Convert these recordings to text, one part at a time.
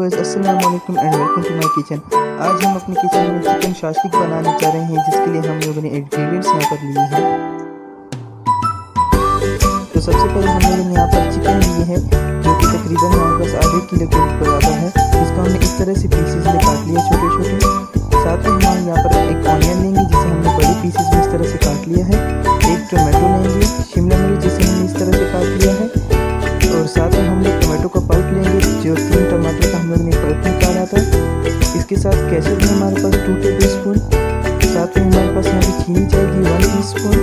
Viewers, अस्सलाम वालेकुम and welcome to my kitchen. आज हम अपने किचन में चिकन शाशिक बनाने जा रहे हैं, जिसके लिए हम लोगों ने इंग्रेडिएंट्स यहाँ पर लिए हैं। तो सबसे पहले हम लोगों ने यहाँ पर चिकन लिए है, जो कि तकरीबन हमारे पास आधे किलो के बराबर है। इसको हमने इस तरह से पीसेस में काट लिया, छोटे छोटे। साथ में हम यहाँ पर एक ऑनियन लेंगे, जिसे हमने बड़े पीसेस में इस तरह से काट लिया है। एक टोमेटो लेंगे, शिमला मिर्च जिसे हमने इस तरह से काट लिया है। और साथ में हम लोग टमाटो का पल्प लेंगे, जो 3 टमाटर का हम लोग ने पल्प निकाला था। इसके साथ केचप है हमारे पास 2 टेबलस्पून। साथ में हमारे पास यहाँ पे चीनी चाहिए 1 टीस्पून।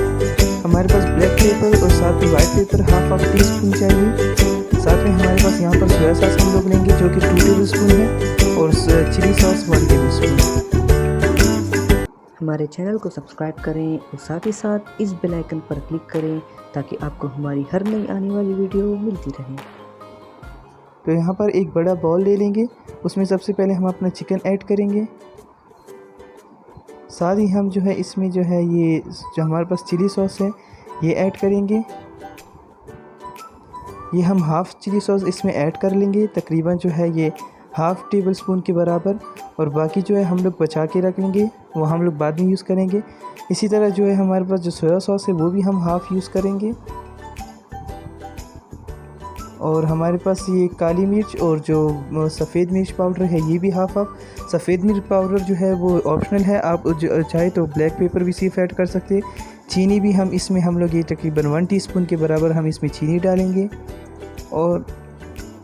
हमारे पास ब्लैक पेपर और साथ में वाइट पेपर हाफ टीस्पून चाहिए। साथ में हमारे पास यहाँ पर सोया सॉस हम लोग लेंगे, जो कि 2 टेबलस्पून है, और चिली सॉस 1 टेबलस्पून। हमारे चैनल को सब्सक्राइब करें और साथ ही साथ इस बेल आइकन पर क्लिक करें, ताकि आपको हमारी हर नई आने वाली वीडियो मिलती रहे। तो यहाँ पर एक बड़ा बाउल ले लेंगे, उसमें सबसे पहले हम अपना चिकन ऐड करेंगे। साथ ही हम जो है इसमें जो है ये जो हमारे पास चिली सॉस है ये ऐड करेंगे। ये हम हाफ़ चिली सॉस इसमें ऐड कर लेंगे, तकरीबन जो है ये हाफ़ टेबल स्पून के बराबर। और बाकी जो है हम लोग बचा के रख लेंगे, वो हम लोग बाद में यूज़ करेंगे। इसी तरह जो है हमारे पास जो सोया सॉस है वो भी हम हाफ़ यूज़ करेंगे। और हमारे पास ये काली मिर्च और जो सफ़ेद मिर्च पाउडर है ये भी हाफ़। सफ़ेद मिर्च पाउडर जो है वो ऑप्शनल है, आप चाहे तो ब्लैक पेपर भी सिर्फ ऐड कर सकते हैं। चीनी भी हम इसमें हम लोग ये तकरीबन 1 टीस्पून के बराबर हम इसमें चीनी डालेंगे। और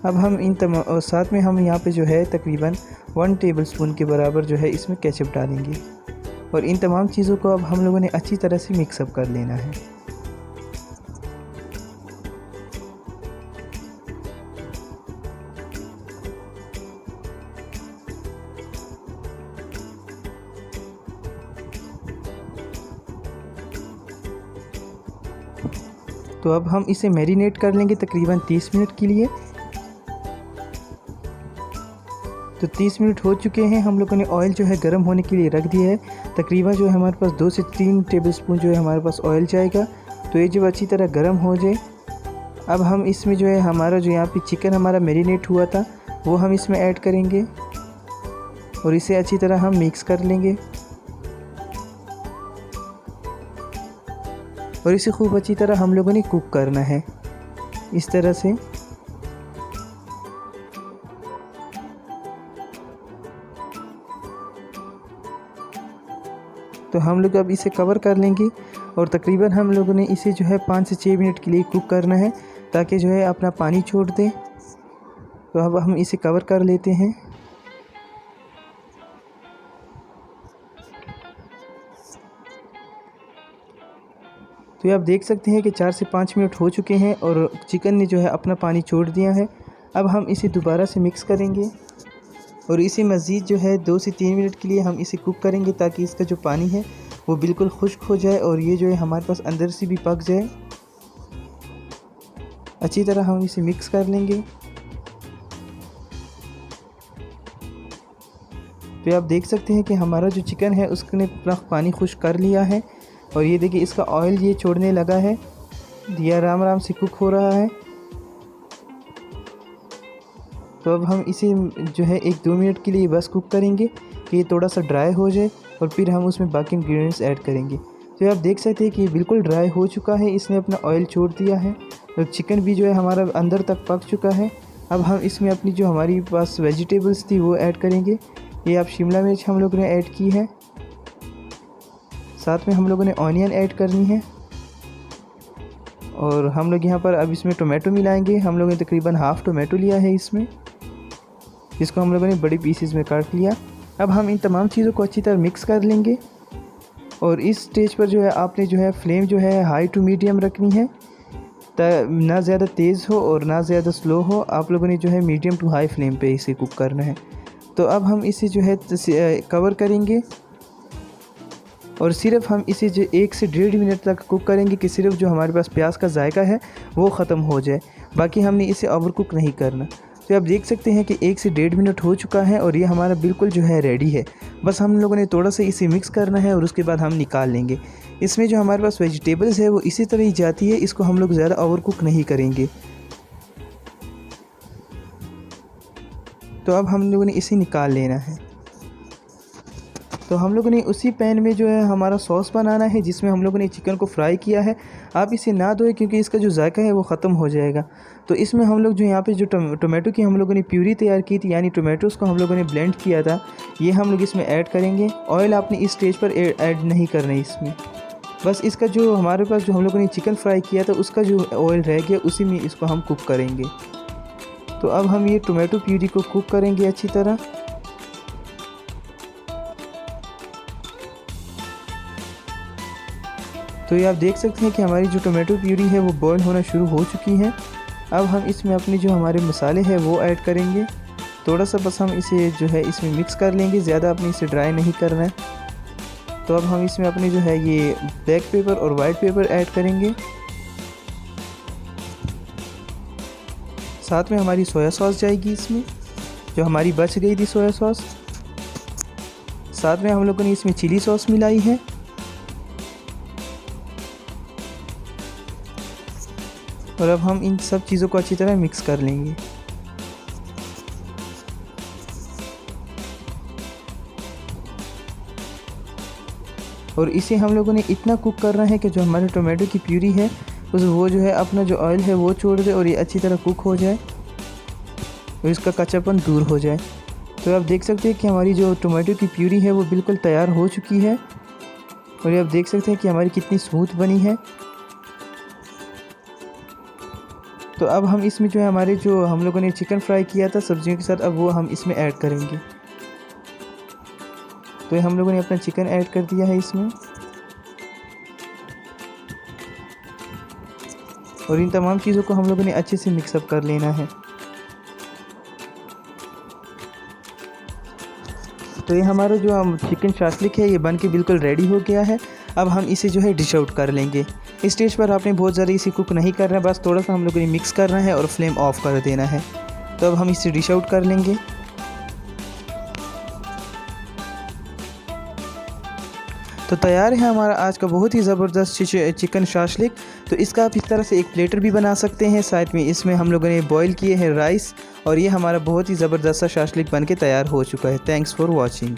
अब हम और साथ में हम यहाँ पे जो है तकरीबन 1 टेबलस्पून के बराबर जो है इसमें केचप डालेंगे। और इन तमाम चीज़ों को अब हम लोगों ने अच्छी तरह से मिक्सअप कर लेना है। तो अब हम इसे मैरिनेट कर लेंगे तकरीबन 30 मिनट के लिए। तो 30 मिनट हो चुके हैं, हम लोगों ने ऑयल जो है गर्म होने के लिए रख दिया है। तकरीबन जो है हमारे पास 2 से 3 टेबलस्पून जो है हमारे पास ऑयल जाएगा। तो ये जब अच्छी तरह गर्म हो जाए, अब हम इसमें जो है हमारा जो यहाँ पे चिकन हमारा मैरिनेट हुआ था वो हम इसमें ऐड करेंगे और इसे अच्छी तरह हम मिक्स कर लेंगे। और इसे खूब अच्छी तरह हम लोगों ने कुक करना है इस तरह से। तो हम लोग अब इसे कवर कर लेंगे और तकरीबन हम लोगों ने इसे जो है 5 से 6 मिनट के लिए कुक करना है, ताकि जो है अपना पानी छोड़ दे। तो अब हम इसे कवर कर लेते हैं। तो आप देख सकते हैं कि 4 से 5 मिनट हो चुके हैं और चिकन ने जो है अपना पानी छोड़ दिया है। अब हम इसे दोबारा से मिक्स करेंगे और इसे मज़ीद जो है 2 से 3 मिनट के लिए हम इसे कुक करेंगे, ताकि इसका जो पानी है वो बिल्कुल खुश्क हो जाए और ये जो है हमारे पास अंदर से भी पक जाए। अच्छी तरह हम इसे मिक्स कर लेंगे। तो आप देख सकते हैं कि हमारा जो चिकन है उसने अपना पानी खुश्क कर लिया है। और ये देखिए इसका ऑयल ये छोड़ने लगा है, ये आराम आराम से कुक हो रहा है। तो अब हम इसे जो है 1-2 मिनट के लिए बस कुक करेंगे कि ये थोड़ा सा ड्राई हो जाए, और फिर हम उसमें बाकी इंग्रेडिएंट्स ऐड करेंगे। तो आप देख सकते हैं कि ये बिल्कुल ड्राई हो चुका है, इसने अपना ऑयल छोड़ दिया है और चिकन भी जो है हमारा अंदर तक पक चुका है। अब हम इसमें अपनी जो हमारी पास वेजिटेबल्स थी वो ऐड करेंगे। ये आप शिमला मिर्च हम लोगों ने ऐड की है, साथ में हम लोगों ने ऑनियन ऐड करनी है। और हम लोग यहाँ पर अब इसमें टोमेटो मिलाएंगे। हम लोगों ने तकरीबन हाफ़ टोमेटो लिया है इसमें, जिसको हम लोगों ने बड़ी पीसेस में काट लिया। अब हम इन तमाम चीज़ों को अच्छी तरह मिक्स कर लेंगे। और इस स्टेज पर जो है आपने जो है फ्लेम जो है हाई टू मीडियम रखनी है, ना ज़्यादा तेज़ हो और ना ज़्यादा स्लो हो। आप लोगों ने जो है मीडियम टू हाई फ्लेम पे इसे कुक करना है। तो अब हम इसे जो है कवर करेंगे और सिर्फ हम इसे जो 1 से 1.5 मिनट तक कुक करेंगे, कि सिर्फ जो हमारे पास प्याज का जायका है वो ख़त्म हो जाए। बाकी हमने इसे ओवर कुक नहीं करना। तो आप देख सकते हैं कि 1 से 1.5 मिनट हो चुका है और ये हमारा बिल्कुल जो है रेडी है। बस हम लोगों ने थोड़ा सा इसे मिक्स करना है और उसके बाद हम निकाल लेंगे। इसमें जो हमारे पास वेजिटेबल्स है वो इसी तरह ही जाती है, इसको हम लोग ज़्यादा ओवर कुक नहीं करेंगे। तो अब हम लोगों ने इसे निकाल लेना है। तो हम लोगों ने उसी पैन में जो है हमारा सॉस बनाना है जिसमें हम लोगों ने चिकन को फ्राई किया है। आप इसे ना धोएं क्योंकि इसका जो जायका है वो ख़त्म हो जाएगा। तो इसमें हम लोग जो यहाँ पे जो टोमेटो की हम लोगों ने प्यूरी तैयार की थी, यानी टोमेटोज़ को हम लोगों ने ब्लेंड किया था, ये हम लोग इसमें ऐड करेंगे। ऑयल आपने इस स्टेज पर ऐड नहीं करना है इसमें, बस इसका जो हमारे पास जो हम लोगों ने चिकन फ्राई किया था उसका जो ऑयल रह गया उसी में इसको हम कुक करेंगे। तो अब हम ये टोमेटो प्यूरी को कुक करेंगे अच्छी तरह। तो ये आप देख सकते हैं कि हमारी जो टोमेटो प्यूरी है वो बॉयल होना शुरू हो चुकी है। अब हम इसमें अपने जो हमारे मसाले हैं वो ऐड करेंगे। थोड़ा सा बस हम इसे जो है इसमें मिक्स कर लेंगे, ज़्यादा अपने इसे ड्राई नहीं करना है। तो अब हम इसमें अपने जो है ये ब्लैक पेपर और वाइट पेपर ऐड करेंगे। साथ में हमारी सोया सॉस जाएगी इसमें, जो हमारी बच गई थी सोया सॉस। साथ में हम लोगों ने इसमें चिली सॉस मिलाई है। और अब हम इन सब चीज़ों को अच्छी तरह मिक्स कर लेंगे। और इसे हम लोगों ने इतना कुक करना है कि जो हमारे टोमेटो की प्यूरी है वो जो है अपना जो ऑयल है वो छोड़ दे और ये अच्छी तरह कुक हो जाए और इसका कच्चापन दूर हो जाए। तो आप देख सकते हैं कि हमारी जो टोमेटो की प्यूरी है वो बिल्कुल तैयार हो चुकी है। और ये आप देख सकते हैं कि हमारी कितनी स्मूथ बनी है। तो अब हम इसमें जो है हमारे जो हम लोगों ने चिकन फ्राई किया था सब्जियों के साथ, अब वो हम इसमें ऐड करेंगे। तो हम लोगों ने अपना चिकन ऐड कर दिया है इसमें और इन तमाम चीज़ों को हम लोगों ने अच्छे से मिक्सअप कर लेना है। तो ये हमारा जो हम चिकन शाशलिक है ये बन के बिल्कुल रेडी हो गया है। अब हम इसे जो है डिश आउट कर लेंगे। इस स्टेज पर आपने बहुत ज़्यादा इसे कुक नहीं करना है, बस थोड़ा सा हम लोगों ने मिक्स करना है और फ्लेम ऑफ कर देना है। तो अब हम इसे डिश आउट कर लेंगे। तो तैयार है हमारा आज का बहुत ही ज़बरदस्त चिकन शाशलिक। तो इसका आप इस तरह से एक प्लेटर भी बना सकते हैं। साथ में इसमें हम लोगों ने बॉईल किए हैं राइस और ये हमारा बहुत ही ज़बरदस्त सा शाशलिक बन के तैयार हो चुका है। Thanks for watching.